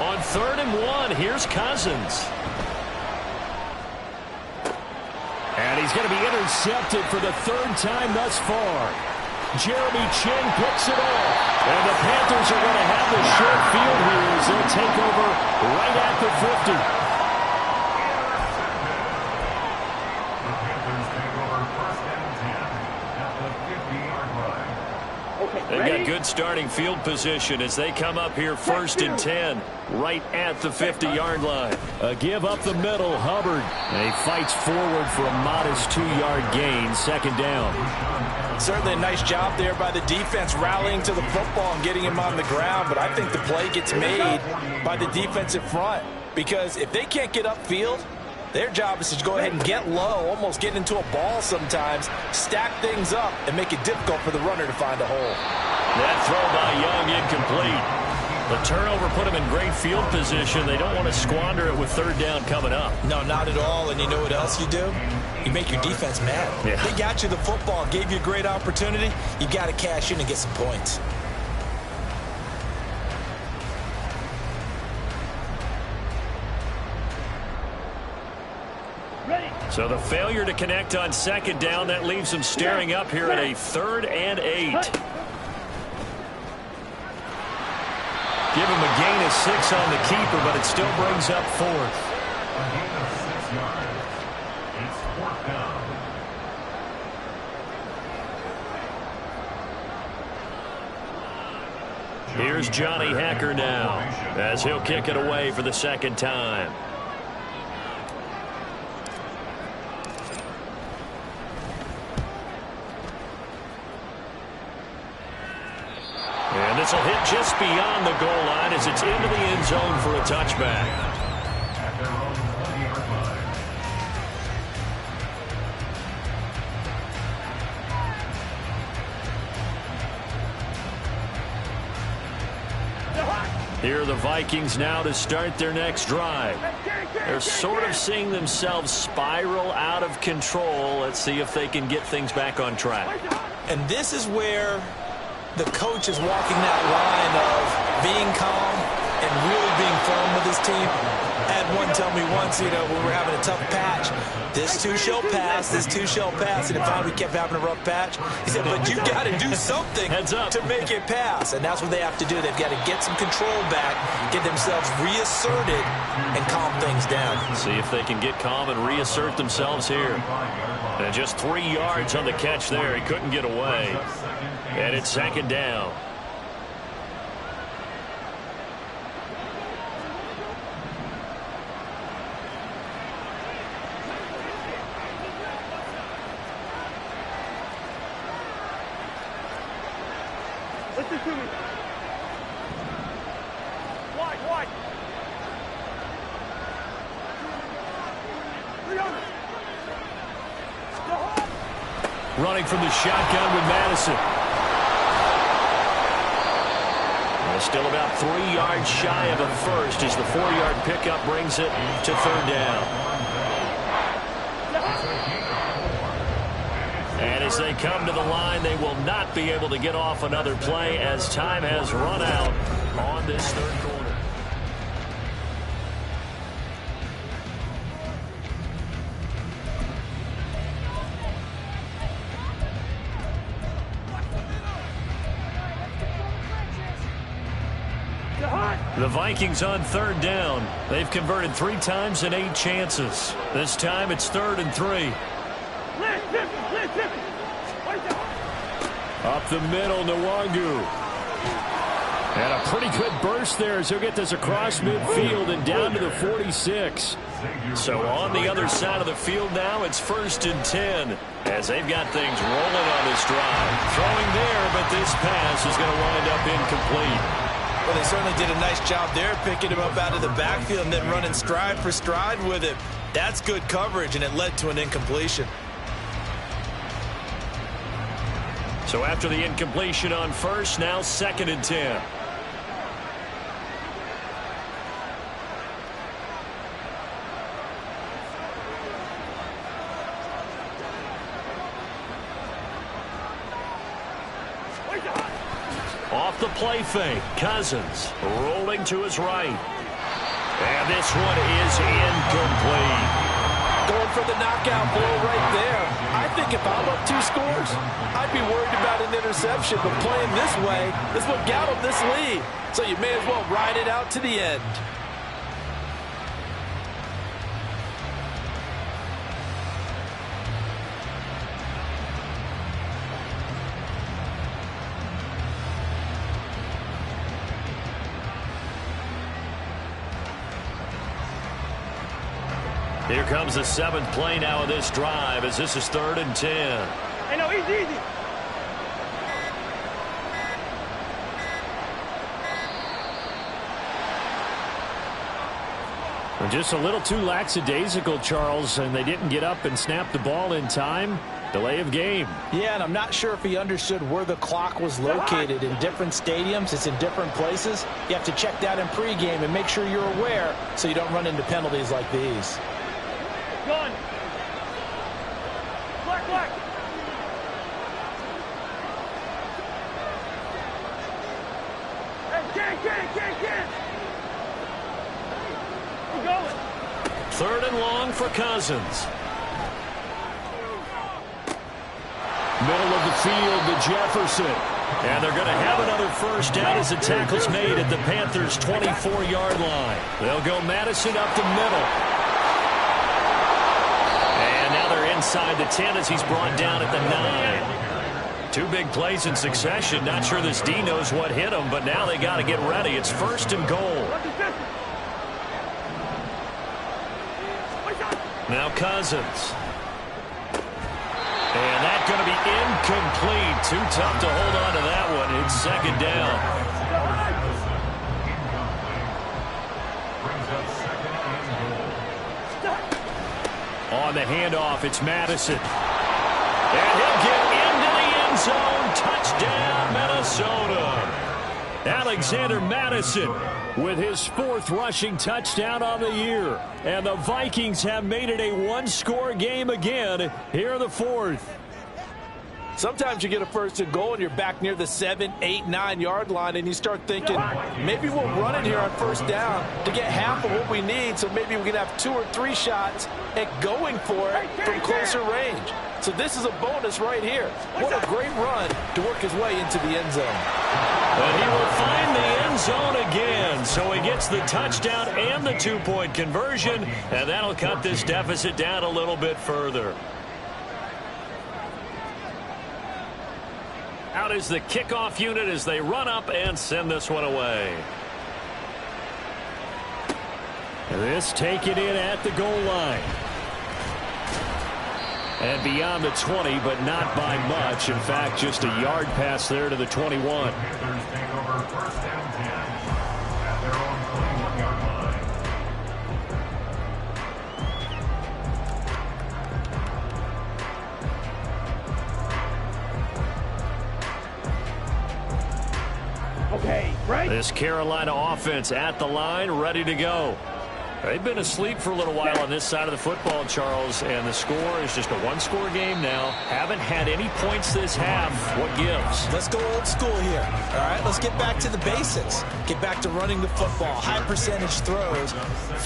On 3rd and 1, here's Cousins. And he's going to be intercepted for the 3rd time thus far. Jeremy Chin picks it off. And the Panthers are going to have the short field here as they'll take over right at the 50. The Panthers take over first and 10 at the 50-yard line. They've got good starting field position as they come up here 1st and 10, right at the 50-yard line. A give up the middle, Hubbard. And he fights forward for a modest 2-yard gain, 2nd down. Certainly a nice job there by the defense rallying to the football and getting him on the ground, but I think the play gets made by the defensive front because if they can't get upfield, their job is to go ahead and get low, almost get into a ball sometimes, stack things up, and make it difficult for the runner to find a hole. That throw by Young incomplete. The turnover put him in great field position. They don't want to squander it with 3rd down coming up. No, not at all. And you know what else you do? You make your defense mad. Yeah. They got you the football, gave you a great opportunity. You got to cash in and get some points. So the failure to connect on 2nd down, that leaves them staring up here at a 3rd and 8. Give him a gain of 6 on the keeper, but it still brings up 4th. A gain of 6 yards. It's 4th down. Here's Johnny Hacker now as he'll kick it away for the 2nd time. And this will hit just beyond the goal line as it's into the end zone for a touchback. At their own 20-yard line. Here are the Vikings now to start their next drive. They're sort of seeing themselves spiral out of control. Let's see if they can get things back on track. And this is where the coach is walking that line of being calm and really being firm with his team. I had one tell me once, when we were having a tough patch, this too shall pass, this too shall pass, and finally we kept having a rough patch. He said, but you got to do something to make it pass, and that's what they have to do. They've got to get some control back, get themselves reasserted, and calm things down. See if they can get calm and reassert themselves here. And just 3 yards on the catch there. He couldn't get away. And it's 2nd down. Listen to me. Wide. Running from the shotgun with Madison. Still about 3 yards shy of a first as the 4-yard pickup brings it to 3rd down. And as they come to the line, they will not be able to get off another play as time has run out on this 3rd quarter. The Vikings on 3rd down. They've converted 3 times in 8 chances. This time it's 3rd and 3. Up the middle, Nwangu. And a pretty good burst there as he'll get this across midfield and down to the 46. So on the other side of the field now, it's 1st and 10 as they've got things rolling on this drive. Throwing there, but this pass is going to wind up incomplete. Well, they certainly did a nice job there, picking him up out of the backfield and then running stride for stride with him. That's good coverage, and it led to an incompletion. So after the incompletion on 1st, now 2nd and 10. Off the play fake, Cousins rolling to his right. And this one is incomplete. Going for the knockout blow right there. I think if I'm up 2 scores, I'd be worried about an interception. But playing this way is what got him this lead. So you may as well ride it out to the end. Here comes the 7th play now of this drive as this is 3rd and 10. Hey, no, easy. Just a little too lackadaisical, Charles, and they didn't get up and snap the ball in time. Delay of game. Yeah, and I'm not sure if he understood where the clock was located. In different stadiums, it's in different places. You have to check that in pregame and make sure you're aware so you don't run into penalties like these. Gun. Black. Hey, get. Keep going. 3rd and long for Cousins. Middle of the field to Jefferson. And they're going to have another first down as the tackle's made at the Panthers' 24-yard line. They'll go Madison up the middle. And now they're inside the 10 as he's brought down at the 9. 2 big plays in succession. Not sure this D knows what hit him, but now they got to get ready. It's 1st and goal. Now Cousins. And that's going to be incomplete. Too tough to hold on to that one. It's 2nd down. On the handoff, it's Madison. And he'll get into the end zone. Touchdown, Minnesota. Alexander Madison with his 4th rushing touchdown on the year. And the Vikings have made it a one-score game again here in the 4th. Sometimes you get a 1st and goal and you're back near the 7, 8, 9-yard line and you start thinking, maybe we'll run it here on 1st down to get half of what we need, so maybe we can have 2 or 3 shots at going for it from closer range. So this is a bonus right here. What a great run to work his way into the end zone. But he will find the end zone again. So he gets the touchdown and the 2-point conversion, and that'll cut this deficit down a little bit further. Out is the kickoff unit as they run up and send this one away. This taken in at the goal line. And beyond the 20, but not by much. In fact, just a yard pass there to the 21. Panthers take over 1st and 10 at their own 21-yard line. Okay, right? This Carolina offense at the line, ready to go. They've been asleep for a little while on this side of the football, Charles, and the score is just a one-score game now. Haven't had any points this half. What gives? Let's go old school here. All right, let's get back to the basics. Get back to running the football, high percentage throws.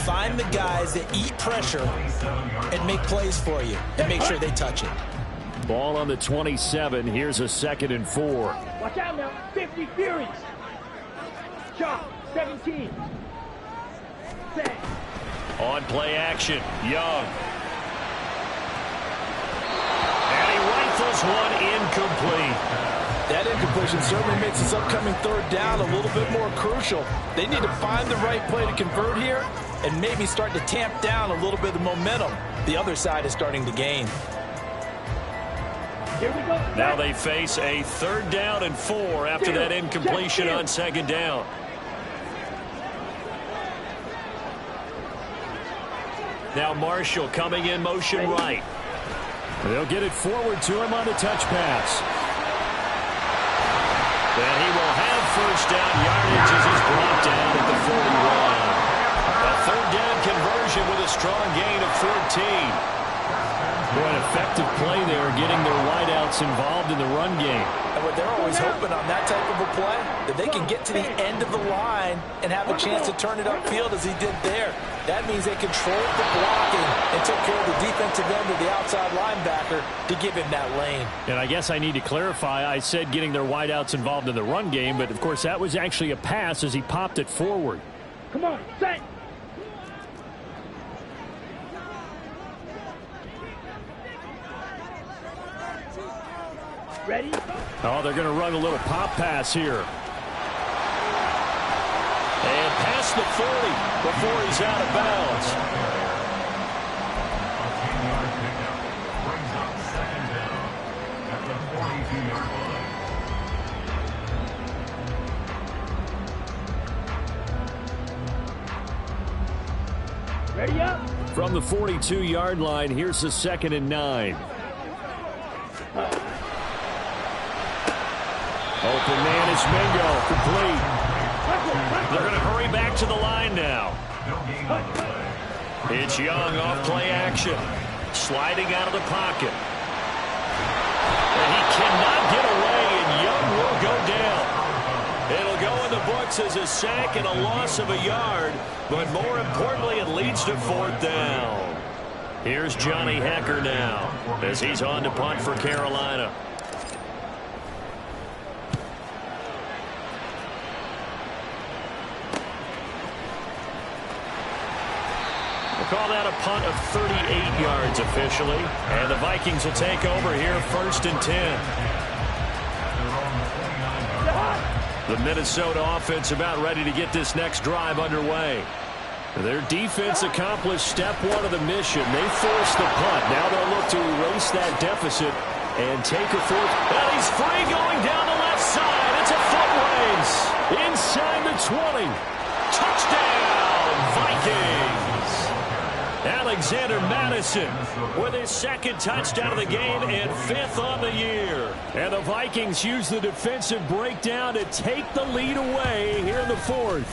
Find the guys that eat pressure and make plays for you and make sure they touch it. Ball on the 27. Here's a 2nd and 4. Watch out now. 50 Furies. Chop. 17. 10. On play action, Young. And he rifles one incomplete. That incompletion certainly makes this upcoming 3rd down a little bit more crucial. They need to find the right play to convert here and maybe start to tamp down a little bit of momentum. The other side is starting to gain. Here we go. Now they face a 3rd down and 4 after that incompletion on 2nd down. Now Marshall coming in motion right. They'll get it forward to him on a touch pass. And he will have 1st down yardage as he's brought down at the 41. A 3rd down conversion with a strong gain of 14. Boy, an effective play there, getting their wideouts involved in the run game. And what they're always hoping on that type of a play, that they can get to the end of the line and have a chance to turn it upfield as he did there. That means they controlled the blocking and took care of the defensive end of the outside linebacker to give him that lane. And I guess I need to clarify, I said getting their wideouts involved in the run game, but of course that was actually a pass as he popped it forward. Come on, set. Ready? Oh, they're going to run a little pop pass here. And past the 40 before he's out of bounds. 42-yard line. Ready up. From the 42-yard line, here's the 2nd and 9. Open man is Mingo, complete. They're going to hurry back to the line now. It's Young off play action. Sliding out of the pocket. And he cannot get away, and Young will go down. It'll go in the books as a sack and a loss of a yard, but more importantly, it leads to 4th down. Here's Johnny Hecker now as he's on to punt for Carolina. We'll call that a punt of 38 yards officially, and the Vikings will take over here 1st and 10. The Minnesota offense about ready to get this next drive underway. Their defense accomplished step 1 of the mission. They forced the punt. Now they'll look to erase that deficit and take a 4th. And he's free going down the left side. It's a foot race. Inside the 20. Touchdown, Vikings. Alexander Madison with his 2nd touchdown of the game and 5th on the year. And the Vikings use the defensive breakdown to take the lead away here in the 4th.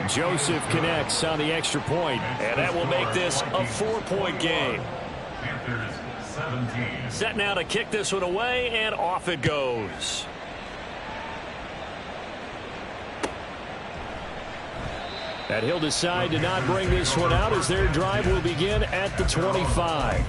Joseph connects on the extra point, and that will make this a 4-point game. Set now to kick this one away, and off it goes. And he'll decide to not bring this one out as their drive will begin at the 25.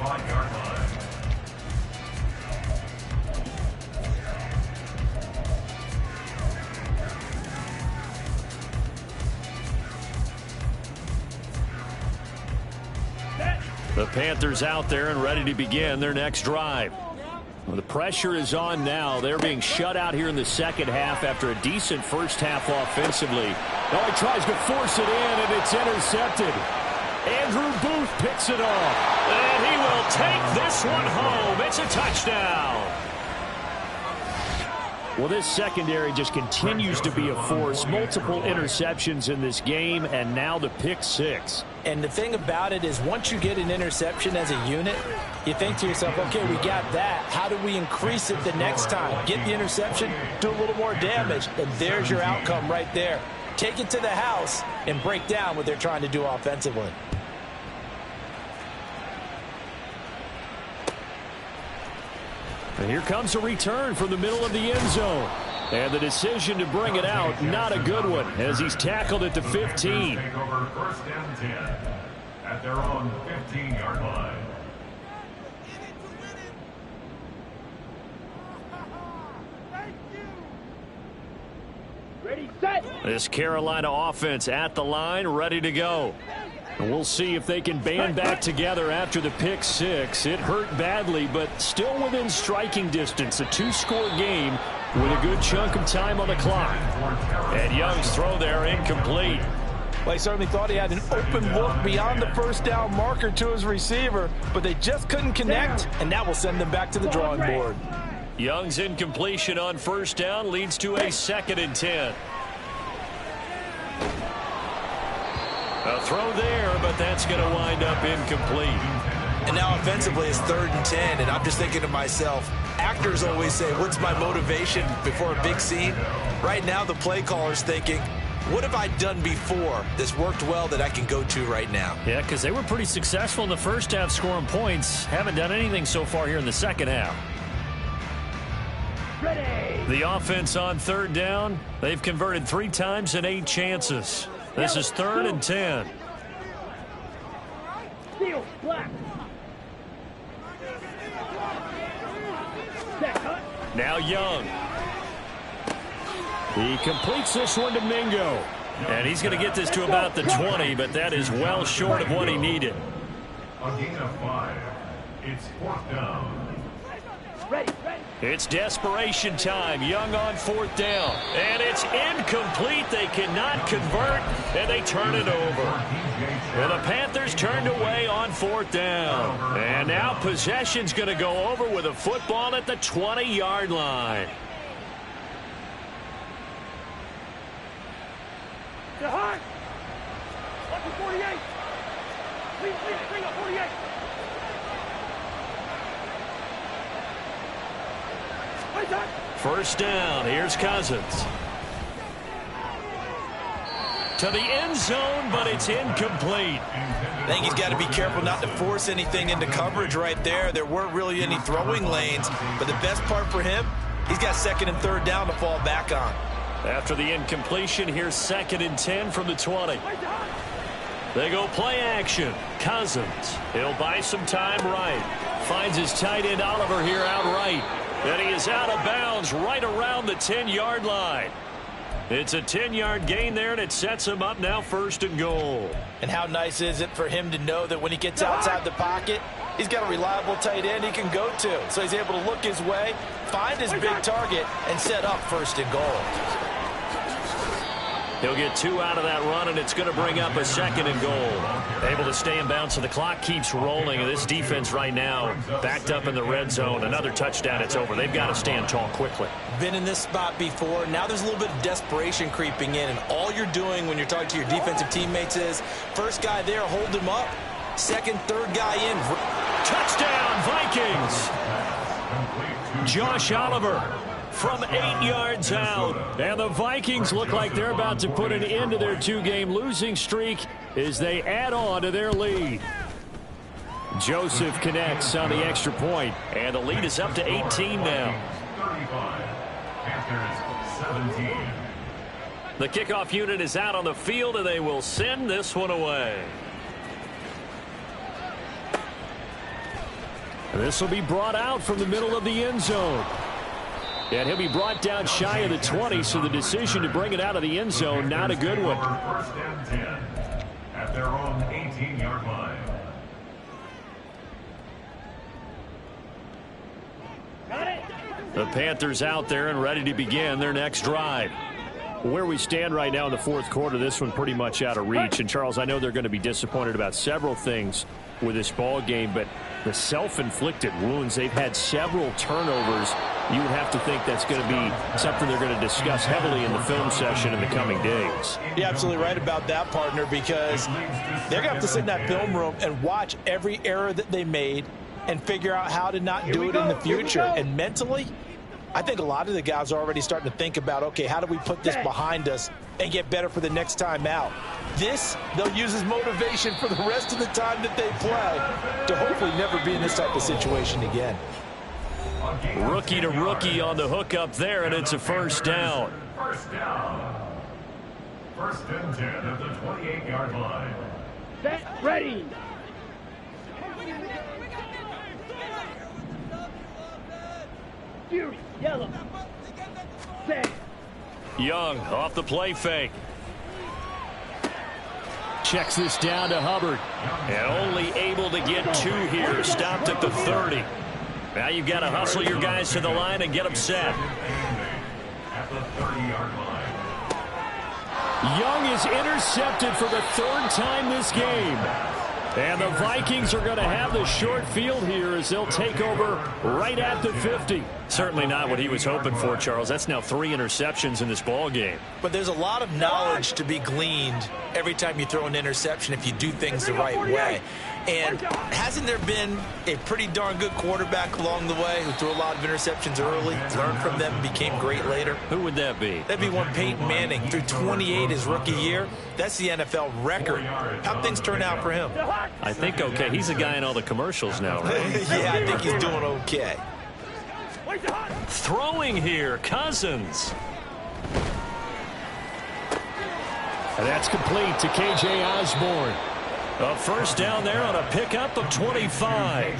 The Panthers out there and ready to begin their next drive. Well, the pressure is on now. They're being shut out here in the 2nd half after a decent first half offensively. Now he tries to force it in, and it's intercepted. Andrew Booth picks it off. And he will take this one home. It's a touchdown. Well, this secondary just continues to be a force. Multiple interceptions in this game, and now the pick 6. And the thing about it is once you get an interception as a unit, you think to yourself, okay, we got that. How do we increase it the next time? Get the interception, do a little more damage, and there's your outcome right there. Take it to the house and break down what they're trying to do offensively. And here comes a return from the middle of the end zone. And the decision to bring it out, not a good one, as he's tackled at the 15. Take over 1st and 10 at their own 15-yard line. Ready, set. This Carolina offense at the line, ready to go. And we'll see if they can band back together after the pick 6. It hurt badly, but still within striking distance. A 2-score game with a good chunk of time on the clock. And Young's throw there incomplete. Well, he certainly thought he had an open look beyond the 1st down marker to his receiver, but they just couldn't connect, and that will send them back to the drawing board. Young's incompletion on 1st down leads to a 2nd and 10. A throw there, but that's going to wind up incomplete. And now offensively it's 3rd and 10, and I'm just thinking to myself, actors always say, what's my motivation before a big scene? Right now the play caller's thinking, what have I done before that's worked well that I can go to right now? Yeah, because they were pretty successful in the first half scoring points. Haven't done anything so far here in the second half. Ready. The offense on 3rd down, they've converted 3 times and 8 chances. This is 3rd and 10. Steel, black. Now Young. He completes this one to Mingo. And he's going to get this to about the 20, but that is well short of what he needed. A gain of 5. It's 4th down. Ready, ready. It's desperation time. Young on 4th down. And it's incomplete. They cannot convert, and they turn it over. And the Panthers turned away on 4th down. And now possession's going to go over with a football at the 20-yard line. Get hard. Up to 48. Please, bring up 48. First down. Here's Cousins. To the end zone, but it's incomplete. I think he's got to be careful not to force anything into coverage right there. There weren't really any throwing lanes, but the best part for him, he's got 2nd and 3rd down to fall back on. After the incompletion, here's 2nd and 10 from the 20. They go play action. Cousins. He'll buy some time right. Finds his tight end Oliver here outright. And he is out of bounds right around the 10-yard line. It's a 10-yard gain there, and it sets him up now 1st and goal. And how nice is it for him to know that when he gets outside the pocket, he's got a reliable tight end he can go to. So he's able to look his way, find his big target, and set up 1st and goal. He'll get 2 out of that run, and it's going to bring up a 2nd and goal. Able to stay in bounds, so the clock keeps rolling. And this defense right now backed up in the red zone. Another touchdown, it's over. They've got to stand tall quickly. Been in this spot before. Now there's a little bit of desperation creeping in, and all you're doing when you're talking to your defensive teammates is first guy there, hold him up. 2nd, 3rd guy in. Touchdown, Vikings! Josh Oliver from 8 yards out. And the Vikings look like they're about to put an end to their 2-game losing streak as they add on to their lead. Joseph connects on the extra point, and the lead is up to 18 now. 35. Panthers 17. The kickoff unit is out on the field, and they will send this one away. This will be brought out from the middle of the end zone. And he'll be brought down shy of the 20, so the decision to bring it out of the end zone, not a good one. 1st and 10 at their own 18-yard line. The Panthers out there and ready to begin their next drive. Where we stand right now in the 4th quarter, this one pretty much out of reach. And, Charles, I know they're going to be disappointed about several things with this ball game, but the self-inflicted wounds, they've had several turnovers. You would have to think that's going to be something they're going to discuss heavily in the film session in the coming days. You're absolutely right about that, partner, because they're going to have to sit in that film room and watch every error that they made and figure out how to not do it in the future. And mentally, I think a lot of the guys are already starting to think about, okay, how do we put this behind us and get better for the next time out? This, they'll use as motivation for the rest of the time that they play to hopefully never be in this type of situation again. Rookie to rookie on the hook up there, and it's a 1st down. 1st down. 1st and 10 at the 28-yard line. Set, ready. Fury, yellow. Set. Young off the play fake. Checks this down to Hubbard. And only able to get 2 here. Stopped at the 30. Now you've got to hustle your guys to the line and get them set. At the 30-yard line. Young is intercepted for the 3rd time this game. And the Vikings are going to have the short field here as they'll take over right at the 50. Certainly not what he was hoping for, Charles. That's now 3 interceptions in this ball game. But there's a lot of knowledge to be gleaned every time you throw an interception if you do things the right way. And hasn't there been a pretty darn good quarterback along the way who threw a lot of interceptions early, learned from them, and became great later? Who would that be? That'd be one Peyton Manning. Threw 28 his rookie year. That's the NFL record. How'd things turn out for him? I think okay. He's a guy in all the commercials now, right? Yeah, I think he's doing okay. Throwing here, Cousins. And that's complete to K.J. Osborne. A 1st down there on a pickup of 25.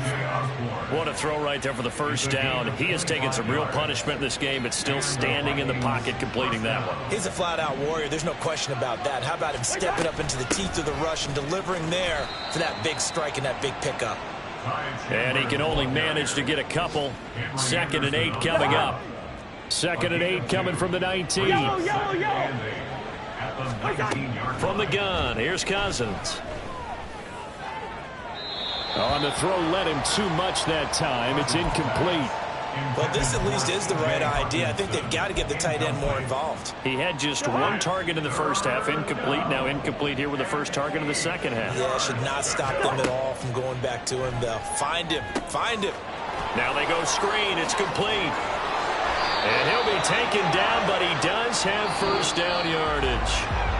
What a throw right there for the 1st down. He has taken some real punishment in this game, but still standing in the pocket, completing that one. He's a flat-out warrior. There's no question about that. How about him stepping up into the teeth of the rush and delivering there for that big strike and that big pickup? And he can only manage to get a couple. 2nd and 8 coming up. 2nd and 8 coming from the 19. From the gun, here's Cousins. On the throw, led him too much that time. It's incomplete. Well, this at least is the right idea. I think they've got to get the tight end more involved. He had just 1 target in the first half, incomplete. Now incomplete here with the first target in the second half. Yeah, should not stop them at all from going back to him. They'll find him. Now they go screen. It's complete. And he'll be taken down, but he does have first down yardage.